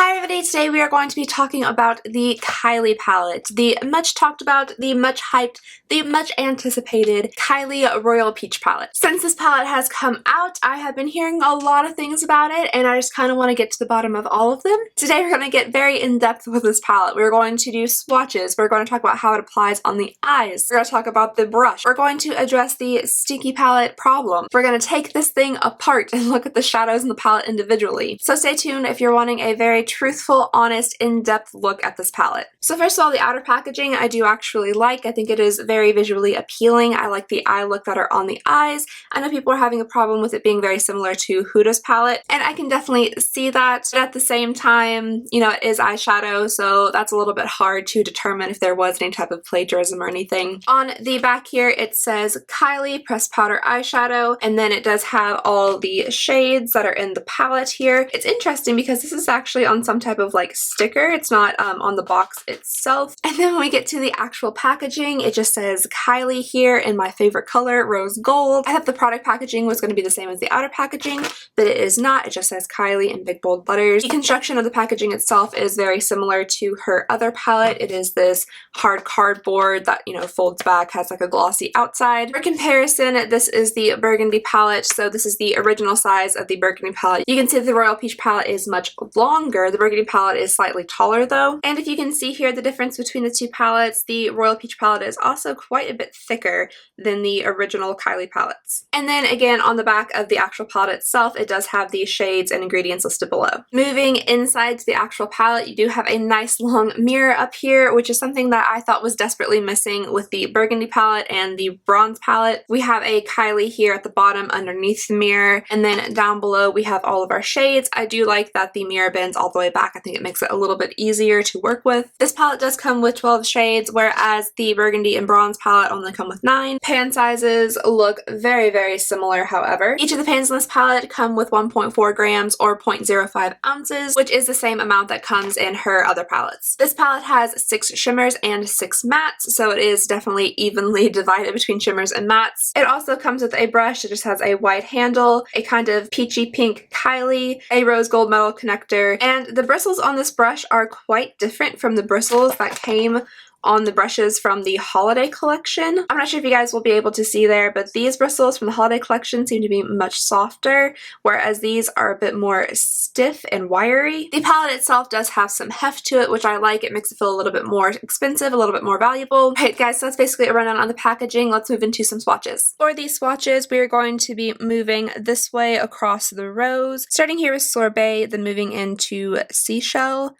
Hi everybody, today we are going to be talking about the Kylie palette. The much talked about, the much hyped, the much anticipated Kylie Royal Peach palette. Since this palette has come out, I have been hearing a lot of things about it and I just kind of want to get to the bottom of all of them. Today we're going to get very in-depth with this palette. We're going to do swatches, we're going to talk about how it applies on the eyes, we're going to talk about the brush, we're going to address the sticky palette problem, we're going to take this thing apart and look at the shadows in the palette individually. So stay tuned if you're wanting a very truthful, honest, in-depth look at this palette. So first of all, the outer packaging I do actually like. I think it is very visually appealing. I like the eye look that are on the eyes. I know people are having a problem with it being very similar to Huda's palette, and I can definitely see that. But at the same time, you know, it is eyeshadow, so that's a little bit hard to determine if there was any type of plagiarism or anything. On the back here, it says Kylie Pressed Powder Eyeshadow, and then it does have all the shades that are in the palette here. It's interesting because this is actually on some type of like sticker. It's not on the box itself. And then when we get to the actual packaging, it just says Kylie here in my favorite color, rose gold. I thought the product packaging was going to be the same as the outer packaging, but it is not. It just says Kylie in big bold letters. The construction of the packaging itself is very similar to her other palette. It is this hard cardboard that, you know, folds back, has like a glossy outside. For comparison, this is the Burgundy palette, so this is the original size of the Burgundy palette. You can see that the Royal Peach palette is much longer. The Burgundy palette is slightly taller though. And if you can see here the difference between the two palettes, the Royal Peach palette is also quite a bit thicker than the original Kylie palettes. And then again on the back of the actual palette itself, it does have the shades and ingredients listed below. Moving inside to the actual palette, you do have a nice long mirror up here, which is something that I thought was desperately missing with the Burgundy palette and the Bronze palette. We have a Kylie here at the bottom underneath the mirror, and then down below we have all of our shades. I do like that the mirror bends all the way back. I think it makes it a little bit easier to work with. This palette does come with 12 shades, whereas the Burgundy and Bronze palette only come with 9. Pan sizes look very, very similar, however. Each of the pans in this palette come with 1.4 grams or 0.05 ounces, which is the same amount that comes in her other palettes. This palette has 6 shimmers and 6 mattes, so it is definitely evenly divided between shimmers and mattes. It also comes with a brush that just has a white handle, a kind of peachy pink Kylie, a rose gold metal connector, and the bristles on this brush are quite different from the bristles that came on the brushes from the holiday collection. I'm not sure if you guys will be able to see there, but these bristles from the holiday collection seem to be much softer, whereas these are a bit more stiff and wiry. The palette itself does have some heft to it, which I like. It makes it feel a little bit more expensive, a little bit more valuable. Alright guys, so that's basically a rundown on the packaging. Let's move into some swatches. For these swatches, we are going to be moving this way across the rows, starting here with Sorbet, then moving into Seashell,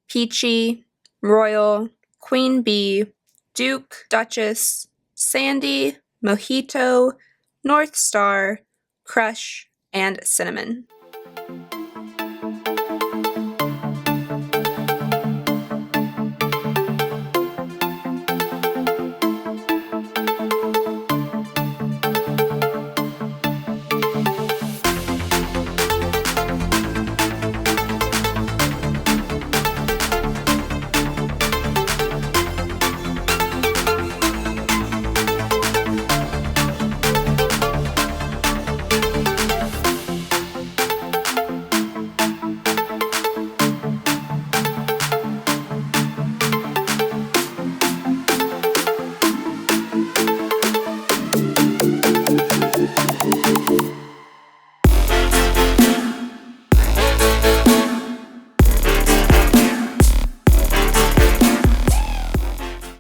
Peachy, Royal, Queen Bee, Duke, Duchess, Sandy, Mojito, North Star, Crush, and Cinnamon.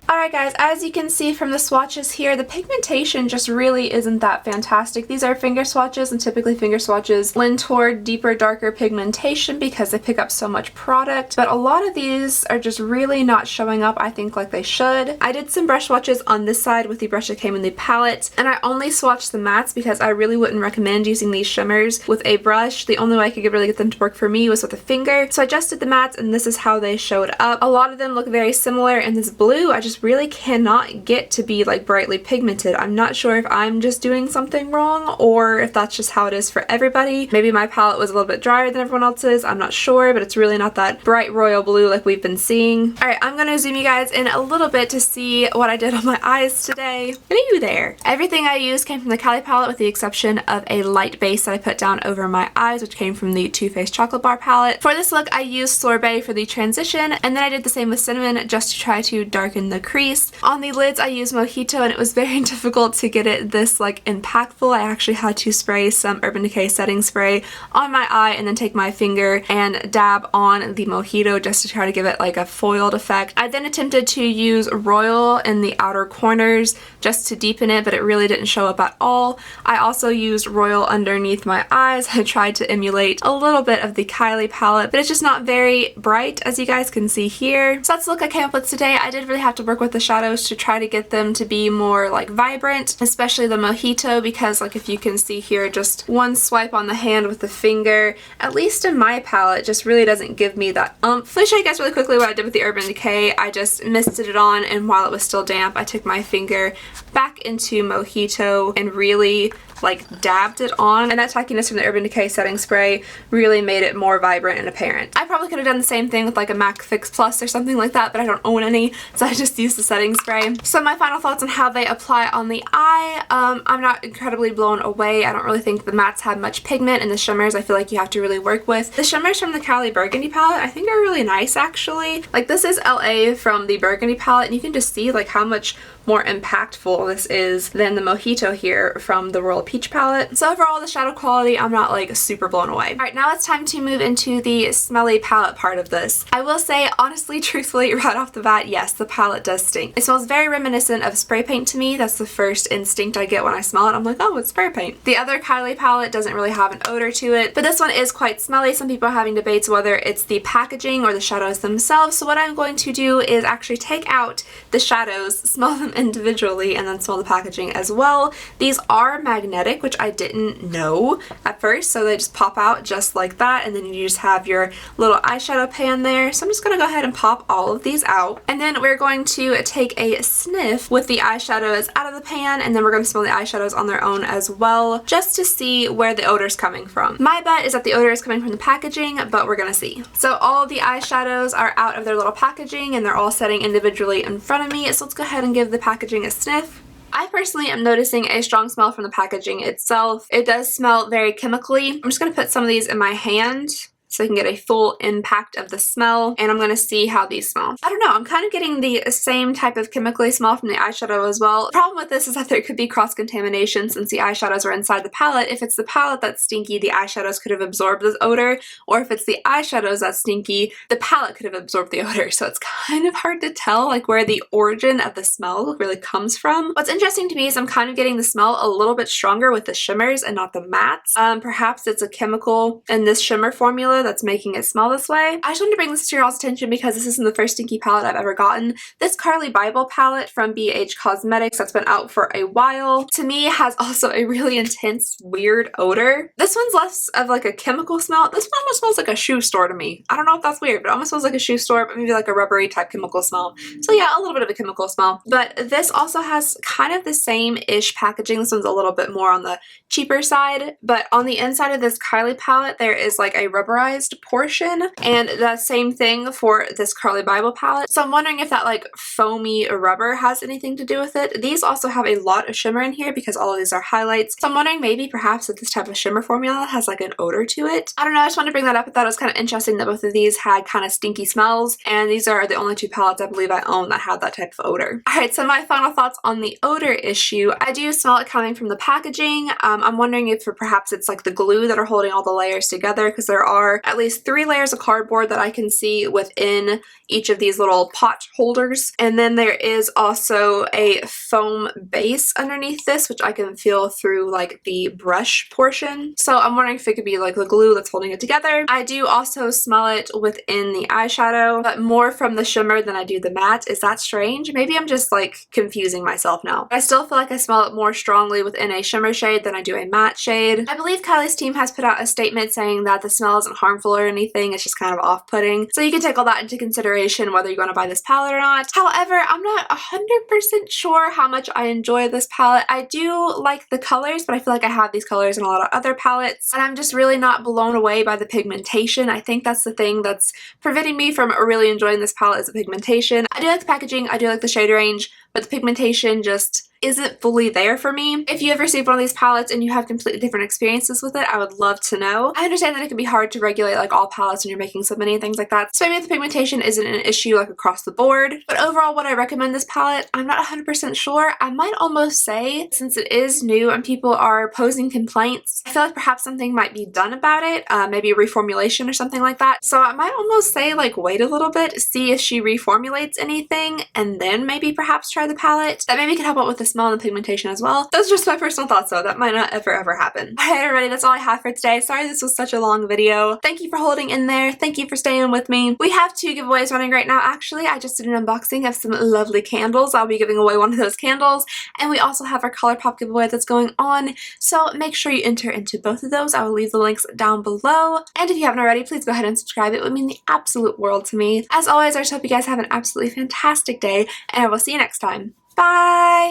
Alright guys, as you can see from the swatches here, the pigmentation just really isn't that fantastic. These are finger swatches, and typically finger swatches lean toward deeper, darker pigmentation because they pick up so much product, but a lot of these are just really not showing up, I think, like they should. I did some brush swatches on this side with the brush that came in the palette, and I only swatched the mattes because I really wouldn't recommend using these shimmers with a brush. The only way I could really get them to work for me was with a finger, so I just did the mattes, and this is how they showed up. A lot of them look very similar in this blue. I just really really cannot get to be like brightly pigmented. I'm not sure if I'm just doing something wrong or if that's just how it is for everybody. Maybe my palette was a little bit drier than everyone else's, I'm not sure, but it's really not that bright royal blue like we've been seeing. Alright, I'm gonna zoom you guys in a little bit to see what I did on my eyes today. Hello there! Everything I used came from the Kylie palette with the exception of a light base that I put down over my eyes, which came from the Too Faced Chocolate Bar palette. For this look, I used Sorbet for the transition, and then I did the same with Cinnamon just to try to darken the crease. On the lids, I used Mojito, and it was very difficult to get it this like impactful. I actually had to spray some Urban Decay setting spray on my eye and then take my finger and dab on the Mojito just to try to give it like a foiled effect. I then attempted to use Royal in the outer corners just to deepen it, but it really didn't show up at all. I also used Royal underneath my eyes. I tried to emulate a little bit of the Kylie palette, but it's just not very bright, as you guys can see here. So that's the look I came up with today. I did really have to work with the shadows to try to get them to be more like vibrant, especially the Mojito, because like if you can see here, just one swipe on the hand with the finger, at least in my palette, just really doesn't give me that oomph. Let me show you guys really quickly what I did with the Urban Decay. I just misted it on, and while it was still damp, I took my finger back into Mojito and really like dabbed it on, and that tackiness from the Urban Decay setting spray really made it more vibrant and apparent. I probably could have done the same thing with like a MAC Fix Plus or something like that, but I don't own any, so I just used the setting spray. So my final thoughts on how they apply on the eye, I'm not incredibly blown away. I don't really think the mattes have much pigment, and the shimmers I feel like you have to really work with. The shimmers from the Kylie Burgundy palette I think are really nice actually. Like this is LA from the Burgundy palette, and you can just see like how much more impactful this is than the Mojito here from the Royal Peach palette. So overall, the shadow quality, I'm not like super blown away. Alright, now it's time to move into the smelly palette part of this. I will say, honestly, truthfully, right off the bat, yes, the palette does stink. It smells very reminiscent of spray paint to me. That's the first instinct I get when I smell it. I'm like, oh, it's spray paint. The other Kylie palette doesn't really have an odor to it, but this one is quite smelly. Some people are having debates whether it's the packaging or the shadows themselves. So what I'm going to do is actually take out the shadows, smell them individually, and then smell the packaging as well. These are magnetic, which I didn't know at first, so they just pop out just like that, and then you just have your little eyeshadow pan there. So I'm just gonna go ahead and pop all of these out, and then we're going to take a sniff with the eyeshadows out of the pan, and then we're going to smell the eyeshadows on their own as well, just to see where the odor is coming from. My bet is that the odor is coming from the packaging, but we're gonna see. So all of the eyeshadows are out of their little packaging, and they're all setting individually in front of me, so let's go ahead and give the packaging a sniff. I personally am noticing a strong smell from the packaging itself. It does smell very chemically. I'm just going to put some of these in my hand so I can get a full impact of the smell, and I'm going to see how these smell. I don't know, I'm kind of getting the same type of chemically smell from the eyeshadow as well. The problem with this is that there could be cross-contamination since the eyeshadows are inside the palette. If it's the palette that's stinky, the eyeshadows could have absorbed this odor, or if it's the eyeshadows that's stinky, the palette could have absorbed the odor. So it's kind of hard to tell like where the origin of the smell really comes from. What's interesting to me is I'm kind of getting the smell a little bit stronger with the shimmers and not the mattes. Perhaps it's a chemical in this shimmer formula that's making it smell this way. I just wanted to bring this to your all's attention because this isn't the first stinky palette I've ever gotten. This Carly Bible palette from BH Cosmetics that's been out for a while, to me has also a really intense, weird odor. This one's less of like a chemical smell. This one almost smells like a shoe store to me. I don't know if that's weird, but it almost smells like a shoe store, but maybe like a rubbery type chemical smell. So yeah, a little bit of a chemical smell. But this also has kind of the same-ish packaging. This one's a little bit more on the cheaper side, but on the inside of this Kylie palette, there is like a rubberized portion, and the same thing for this Carly Bible palette. So I'm wondering if that like foamy rubber has anything to do with it. These also have a lot of shimmer in here because all of these are highlights. So I'm wondering maybe perhaps that this type of shimmer formula has like an odor to it. I don't know, I just wanted to bring that up. I thought it was kind of interesting that both of these had kind of stinky smells, and these are the only two palettes I believe I own that have that type of odor. Alright, so my final thoughts on the odor issue. I do smell it coming from the packaging. I'm wondering if perhaps it's like the glue that are holding all the layers together, because there are at least 3 layers of cardboard that I can see within each of these little pot holders. And then there is also a foam base underneath this, which I can feel through like the brush portion. So I'm wondering if it could be like the glue that's holding it together. I do also smell it within the eyeshadow, but more from the shimmer than I do the matte. Is that strange? Maybe I'm just like confusing myself now. I still feel like I smell it more strongly within a shimmer shade than I do a matte shade. I believe Kylie's team has put out a statement saying that the smell isn't harmful harmful or anything. It's just kind of off-putting. So you can take all that into consideration whether you want to buy this palette or not. However, I'm not 100% sure how much I enjoy this palette. I do like the colors, but I feel like I have these colors in a lot of other palettes, and I'm just really not blown away by the pigmentation. I think that's the thing that's preventing me from really enjoying this palette, is the pigmentation. I do like the packaging, I do like the shade range, but the pigmentation just isn't fully there for me. If you ever received one of these palettes and you have completely different experiences with it, I would love to know. I understand that it can be hard to regulate like all palettes when you're making so many and things like that, so maybe the pigmentation isn't an issue like across the board. But overall, would I recommend this palette? I'm not 100% sure. I might almost say, since it is new and people are posing complaints, I feel like perhaps something might be done about it, maybe a reformulation or something like that. So I might almost say like wait a little bit, see if she reformulates anything, and then maybe perhaps try the palette. That maybe could help out with the smell and the pigmentation as well. Those are just my personal thoughts though. That might not ever happen. Alright everybody, that's all I have for today. Sorry this was such a long video. Thank you for holding in there. Thank you for staying with me. We have 2 giveaways running right now actually. I just did an unboxing of some lovely candles. I'll be giving away one of those candles. And we also have our ColourPop giveaway that's going on. So make sure you enter into both of those. I will leave the links down below. And if you haven't already, please go ahead and subscribe. It would mean the absolute world to me. As always, I just hope you guys have an absolutely fantastic day, and I will see you next time. Bye!